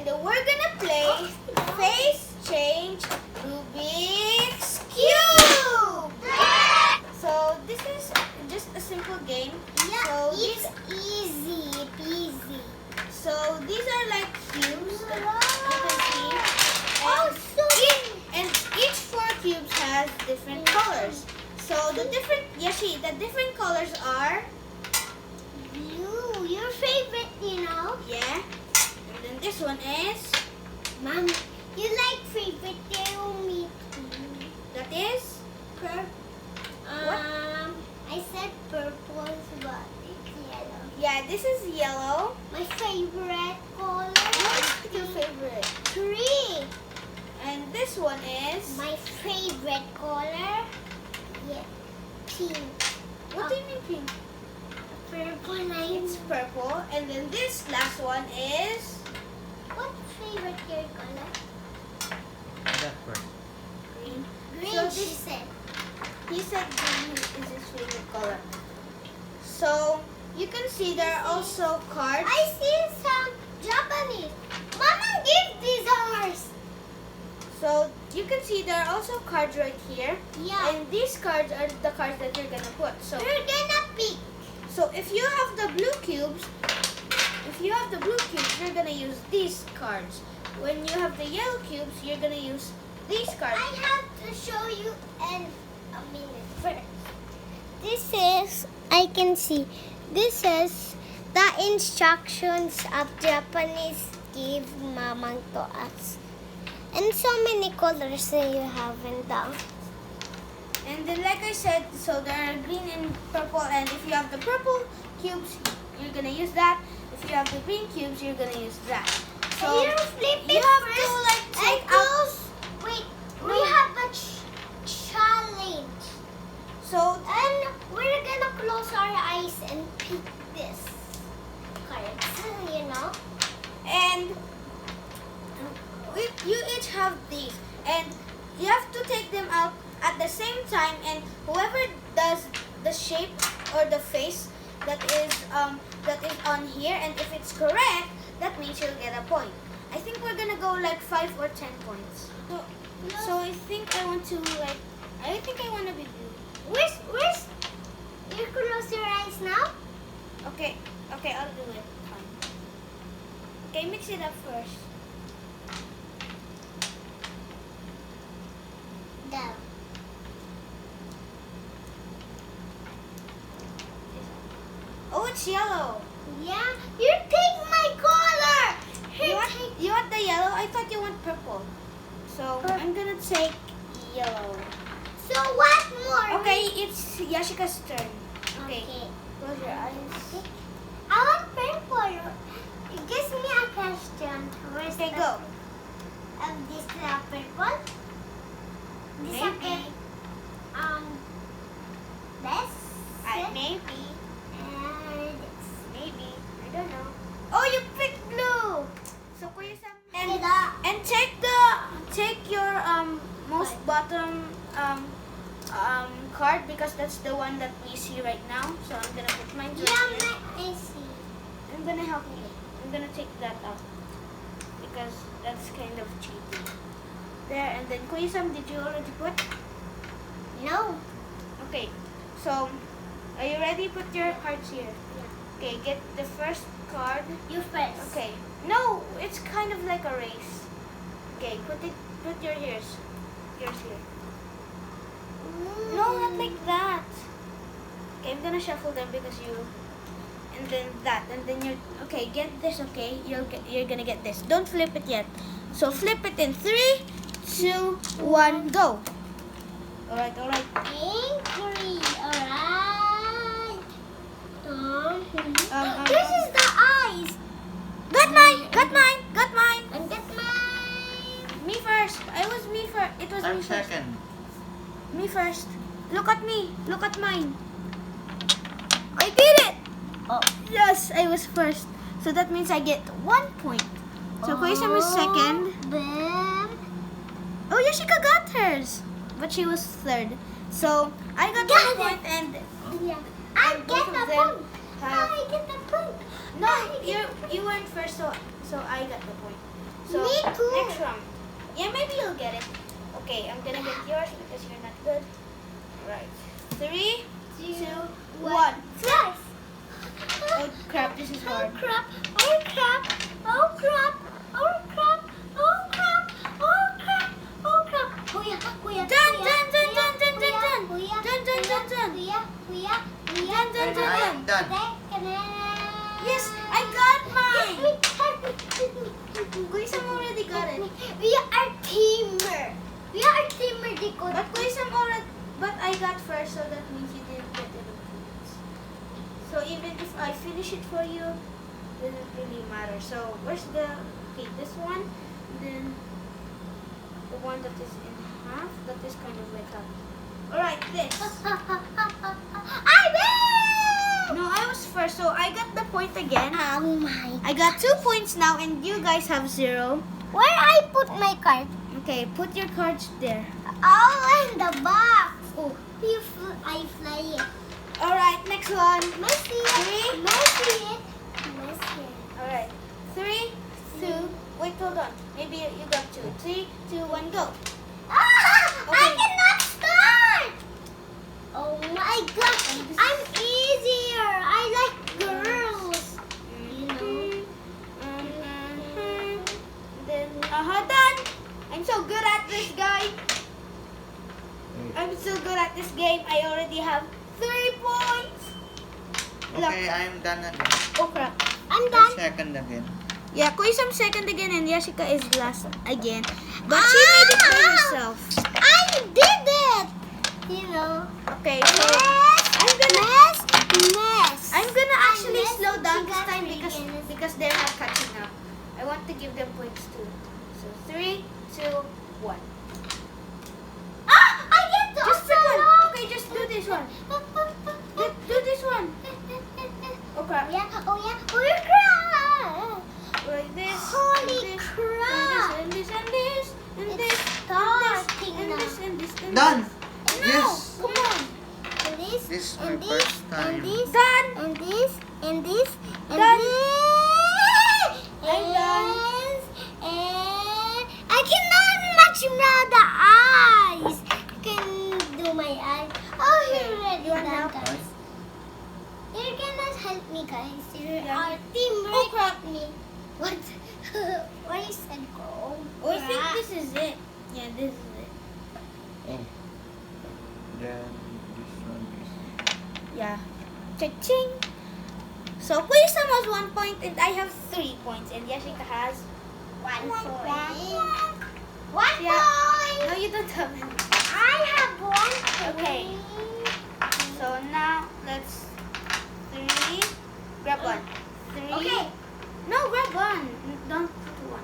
and we're gonna play Face Change Rubik's Cube. So this is just a simple game. Yeah, So it's easy peasy. So these are like cubes that you can see. And each 4 cubes has different colors. So the different colors are Blue, your favorite, you know. yeah. And then this one is Mom, you like favorite too, me too. that is I said purple, but it's yellow. yeah. This is yellow. My favorite color. What's your favorite? Green. And this one is My favorite color. Yeah, pink. what do you mean pink? Purple. It's purple. And then this last one is What favorite your color? That first. green. Green. So She this- said. He said green is his favorite color. So you can see there are also cards. I see some Japanese. Mama, give these ours. So you can see there are also cards right here. Yeah. And these cards are the cards that you're gonna put. So We're gonna pick. so if you have the blue cubes, you're gonna use these cards. When you have the yellow cubes, you're gonna use these cards. I have to show you in a minute first. This is, I can see, this is the instructions of Japanese give mamang to us. And so many colors that you have in the. And then like I said, so there are green and purple, and if you have the purple cubes, you're gonna use that. If you have the green cubes, you're gonna use that. So you flip you it have first to like and take out. close. Wait, we have a challenge. So And we're gonna close our eyes and pick this cards, you know? and you each have these, and you have to take them out at the same time. And whoever does the shape or the face that is on here, and if it's correct, that means you'll get a point. I think we're gonna go like 5 or 10 points. So I think I want to be blue. Where's you close your eyes now? Okay, I'll do it. Fine. Okay, mix it up first. Down. Oh, it's yellow. Yeah, you take my color. You want the yellow? I thought you want purple. So I'm gonna take yellow. So what more? Okay, it's Yashika's turn. Okay, Okay. close your eyes. I want purple. Give me a question. Where's Okay, the go. This purple? This Maybe. This? Maybe. And this. Maybe. I don't know. Oh, you picked blue. So Kuya-san, and take your most bottom card, because that's the one that we see right now. So I'm gonna put mine right here. I see. I'm gonna help you. I'm gonna take that out because that's kind of cheating. There, and then Kuya-san, did you already put? No. Okay, so are you ready? Put your cards here. Yeah. Okay, get the first card. You first. Okay, no, it's kind of like a race. Okay, put your yours here. No, not like that. Okay, I'm gonna shuffle them because you, and then that, and then you're, okay, get this, okay? You're gonna get this. Don't flip it yet. So flip it in 3, 2, 1, go. Alright. Angry. Alright. Um, This is the eyes. Got mine! And get mine. Me first. It was I'm me first. second. Me first. Look at me. Look at mine. I did it! Oh. Yes, I was first. So that means I get 1 point. So Kuya-san was second. Then. Oh, Yashika got hers. But she was third. So I got Got 1 point, and Yeah. I both get of a them- point. have. I get the point. No, you weren't first, so I got the point. So Me too. next round. Yeah, maybe you'll get it. Okay, I'm gonna get yours because you're not good. Right. 3, 2, 1. Flies. Oh crap! This is Oh hard. crap! Oh crap! Oh crap! Oh crap! Oh crap! Oh crap! Oh crap! Kuya, kuya, Done, kuya, done, done, kuya, done, done, kuya, done. kuya, Done, done, kuya, done, done. kuya, kuya, kuya, Done, done, done, I am done. Yes, I got mine. Kuisam already got it. We are teamer. We are teamer, Diko. But Kuisam already. But I got first, so that means you didn't get any points. So even if I finish it for you, doesn't really matter. So where's the? Okay, this one. Then the one that is in half. That is kind of like a. All right, this. I win! No, I was first, so I got the point again. Oh my. I got 2 points now, and you guys have 0. Where I put my card? Okay, put your cards there. Oh, in the box. Oh. I fly it. All right, next one. Messi. Three. Messi. Messi. All right, 3, 2. Wait, hold on. Maybe you got 2. 3, 2, 1, go. Ah! I Okay. cannot start. Oh my gosh. I'm easier. I like girls. You know. Then, done. I'm so good at this guy. I'm so good at this game. I already have 3 points. Okay, I am done again. Oh crap. I'm done. Second again. Yeah, Kuisam second again and Yashika is last again. But she made it by herself. I did it. You know. Okay, so I'm gonna actually slow down this time because they're not catching up. I want to give them points too. So 3, 2, 1. Ah! I get to Just pick one. Okay, just do this one. Do this one. Okay. Yeah. Oh yeah. Oh crap! Like this. Holy and this, crap! And this and this and It's this starting and now. this and this and Done. this. No, Yes. come on. And this. This is my And this. first And time. this. Done. And this. And this. And Done. this. I'm done. And I cannot match the eyes. I can do my eyes. Oh, you're ready. You want done, help? guys. You're gonna help me, guys. You're Yeah. our team. Oh, crap. Me. What? What you said, go? Oh, I think this is it. Yeah, this is it. Oh. Then this one is. Yeah. Cha-ching. So Kuisam has 1 point and I have 3 points and Yashika has 1 One point. point. 1 Yeah. point. No, you don't have any. I have 1 Okay. point. So now let's 3. Grab 1. 3. Okay. No, grab 1. Don't put 1.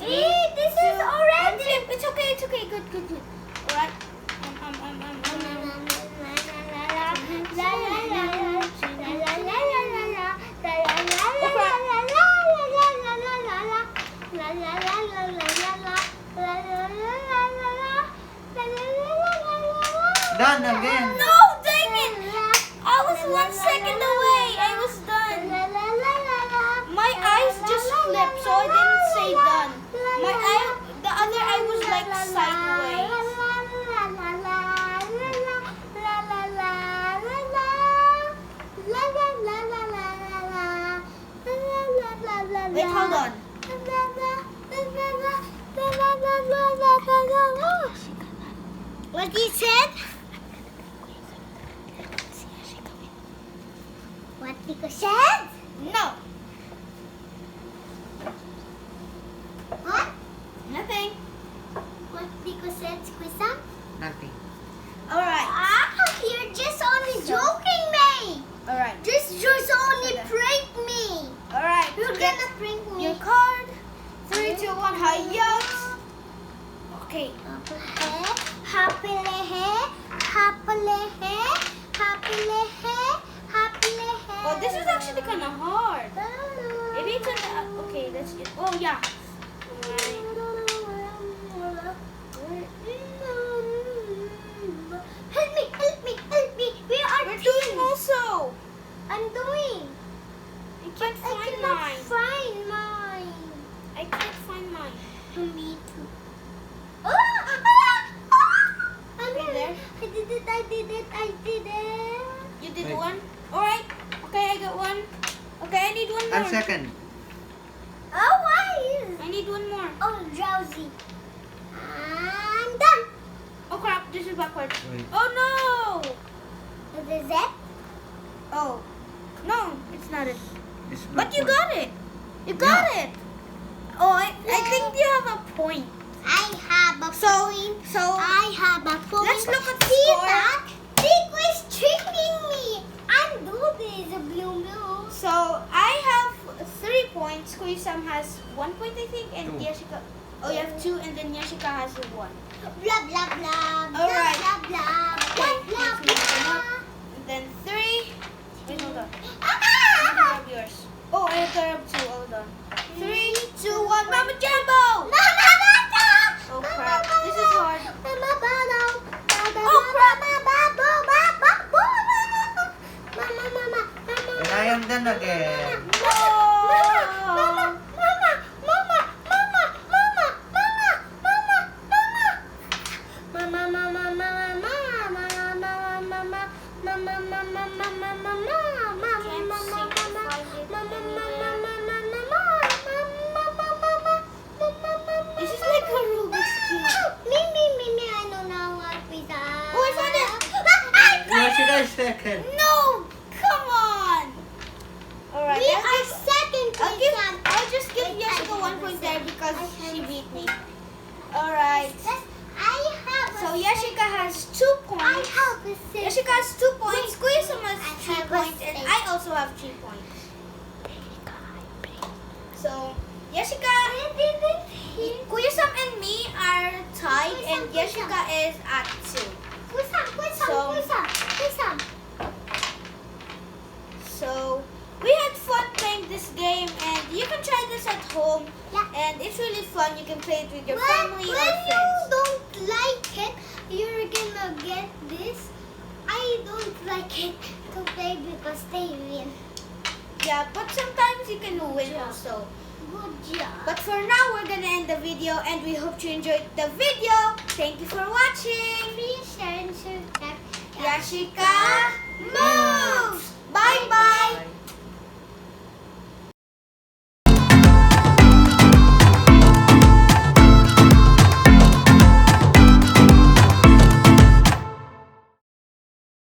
See, this is already. It's okay. It's okay. Good. Alright. Done again. No, dang it! I was 1 second away. I was done. My eyes just flipped, so I didn't say done. The other eye was like sideways. Wait, hold on. What he said? What Nico said? No, What? nothing. What Nico said, Squisam? Nothing. Alright, You're just only joking me. alright, Just only prank me. alright. You're Get gonna prank me. your card. 3, 2, 1, hi-yo. Okay. Oh, this is actually kind of hard. Maybe it's an... Okay, let's get... Oh, yeah. Help me. We are We're team. doing also. I'm doing. can't I find cannot mine. find mine. I can't find mine. Me too. Right there. I did it. You did Wait. one? Alright. Okay, I got one. Okay, I need one more. I'm second. Oh, why? I need one more. Oh, drowsy. I'm done. Oh crap, this is backwards. Wait. Oh no! Is this it? Oh. No, it's not it. It's But you backward. got it. You got it. Oh, I think you have a point. I have a point. So I have a point. let's look at the See score. that? Dick was tricking me. Undo this, blue. So I have 3 points. Kuya Sam has 1 point, I think, and 2. Yashika. Oh, you have 2, and then Yashika has 1. Blah, blah, blah. Alright. Blah, blah, blah. Okay, Blah, let's mix them up. blah. And then 3. Wait, hold on. Let me Ah! grab yours. Oh, I have to grab 2. Hold on. 3, 2, 1. Mama Jumbo! Mama, Bata! Oh crap, this is hard. Mama, Bata! Oh, crap. Mama. And I am done again. No! This is like a Rubik's Cube. Me, I don't know what we done. Oh, I found it. Yashika is second. No! Come on! Alright, We are second, I'll just give Yashika 1 point there because she beat me. Alright. I have So a Yashika has 2 I points. have a six. Yashika has 2 points. Kuya Sam has I 3 have a points. And six. I also have 3 points. So, Yashika, Kuya Sam and me are tied. And Yashika is at 2. So, we had fun playing this game. And you can try this at home. Yeah. And it's really fun. You can play it with your When family or you friends. don't like it, you're gonna get this. I don't like it to play because they win. Yeah, but sometimes you can win Yeah. also. Good job. But for now, we're gonna end the video, and we hope you enjoyed the video. Thank you for watching. Please share and subscribe. Yashika Mo!